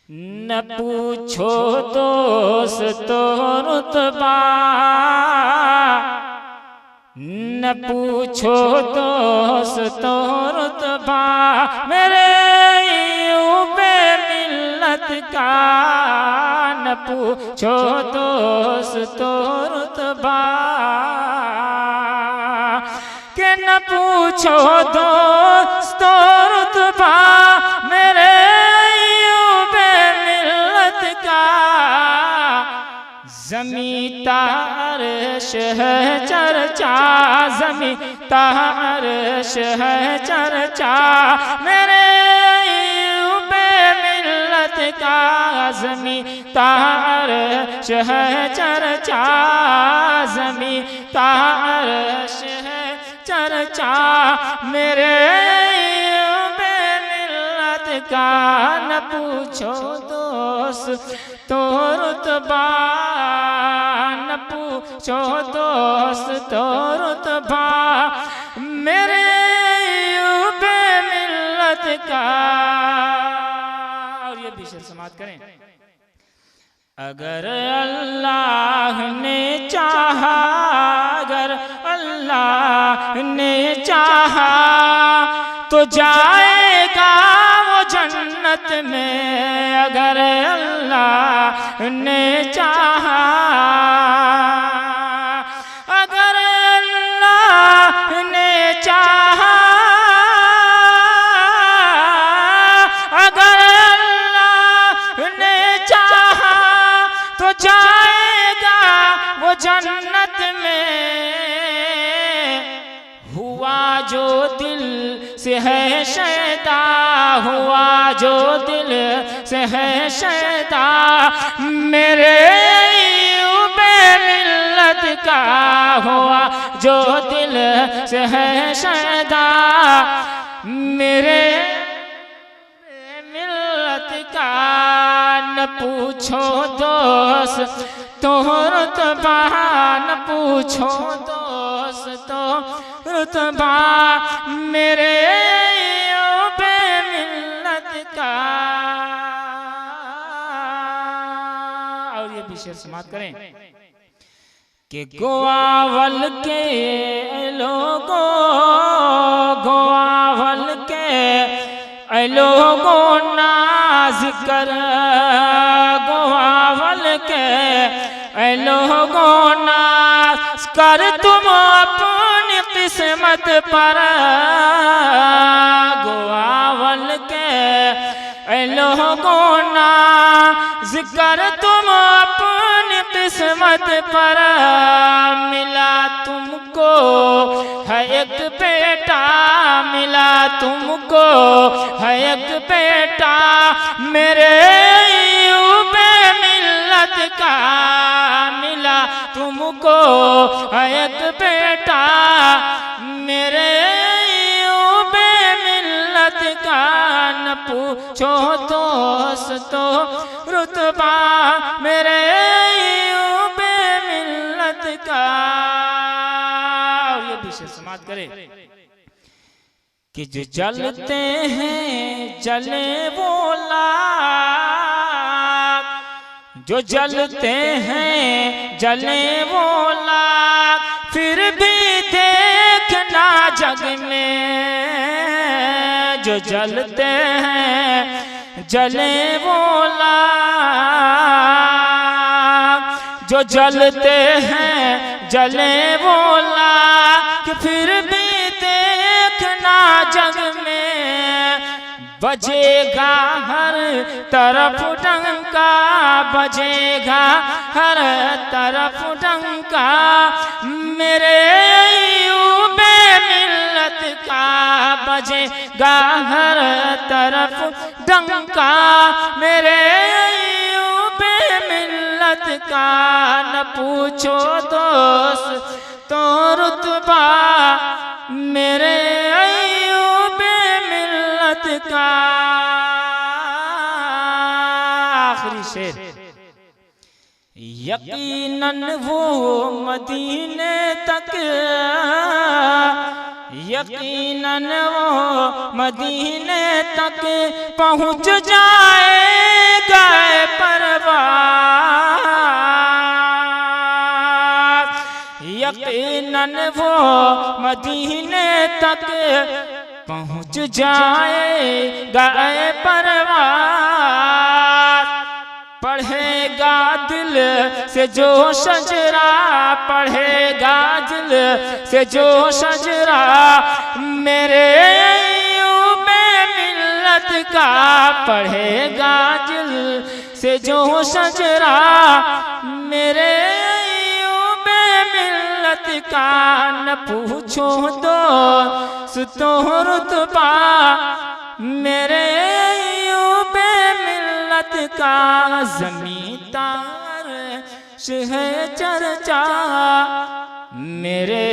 न पूछो दोस्तो रुतबा, न पूछो दोस्तो रुतबा मेरे यूबे मिल्लत का। न पूछो दोस्तो रुतबा के न पूछो दोस्तो रुतबा मेरे यूबे मिल्लत का। ज़मीं तारश है चर्चा, ज़मीं तारश है चर्चा मेरे यूबे मिल्लत का। ज़मीं तारश है चर्चा, ज़मीं तारश है चर्चा मेरे यूबे मिल्लत का। न पूछो दोस्त तो रुतबा, न पूछो दोस्त तो रुतबा मेरे यूबे मिल्लत का। और ये भी शेर समाप्त करें। अगर अल्लाह ने चाहा, अगर अल्लाह ने चाहा तो जाएगा वो जन्नत में। अगर अल्लाह ने चाहा, अगर अल्लाह ने चाहा, अगर अल्लाह ने चाहा तो जाएगा वो जन्नत में। हुआ जो दिल से है शैदा, हुआ जो दिल से है शैदा मेरे यूबे मिल्लत का। हुआ जो दिल से है शैदा मेरे मिल्लत का। न पूछो दोस्त तो रुतबा, न पूछो दोस्त तो रुतबा मेरे यूबे मिल्लत का। और ये भी शेर समाप्त करें कि गोवावल के लोगों, गोवावल के लोगों ना जिक्र, गोवावल के लोगों ना कर तुम अपनी किस्मत पर। गोवावल के लोगों ना जिक्र तुम अपनी किस्मत पर। मिला तुमको है एक बेटा, मिला तुमको है एक बेटा मेरे यूबे मिल्लत का। मिला तुमको है एक बेटा मेरे यूबे मिल्लत का। न पूछो दोस्त तो रुतबा मेरे यूबे मिल्लत का। और ये भी शेर समाप्त करें कि जो जलते हैं जले वो लाख, जो जलते हैं जले वो लाख फिर भी देखना जग में। जो जलते हैं जले वो लाख, जो जलते हैं जले वो लाख फिर भी देखना जग में। बजेगा हर तरफ डंका, बजेगा हर तरफ डंका मेरे यूबे मिल्लत का। बजेगा हर तरफ डंका मेरे यूबे मिल्लत का। न पूछो दोस्त तो रुतबा मेरे यूबे मिल्लत का। आखिरी शेर। यकीनन वो मदीने तक, यकीनन वो मदीने तक पहुँच जाएगा वो मदीने तक पहुँच जाएगा ऐ परवाज़। पढ़ेगा दिल से जो शजरा, पढ़ेगा दिल से जो शजरा मेरे अय्यूबे मिल्लत का, पढ़ेगा दिल से जो शजरा मेरे अय्यूबे मिल्लत का। न पूछो दोस्तो रुतबा मेरे अय्यूबे मिल्लत का, ज़मीं तार है चर्चा मेरे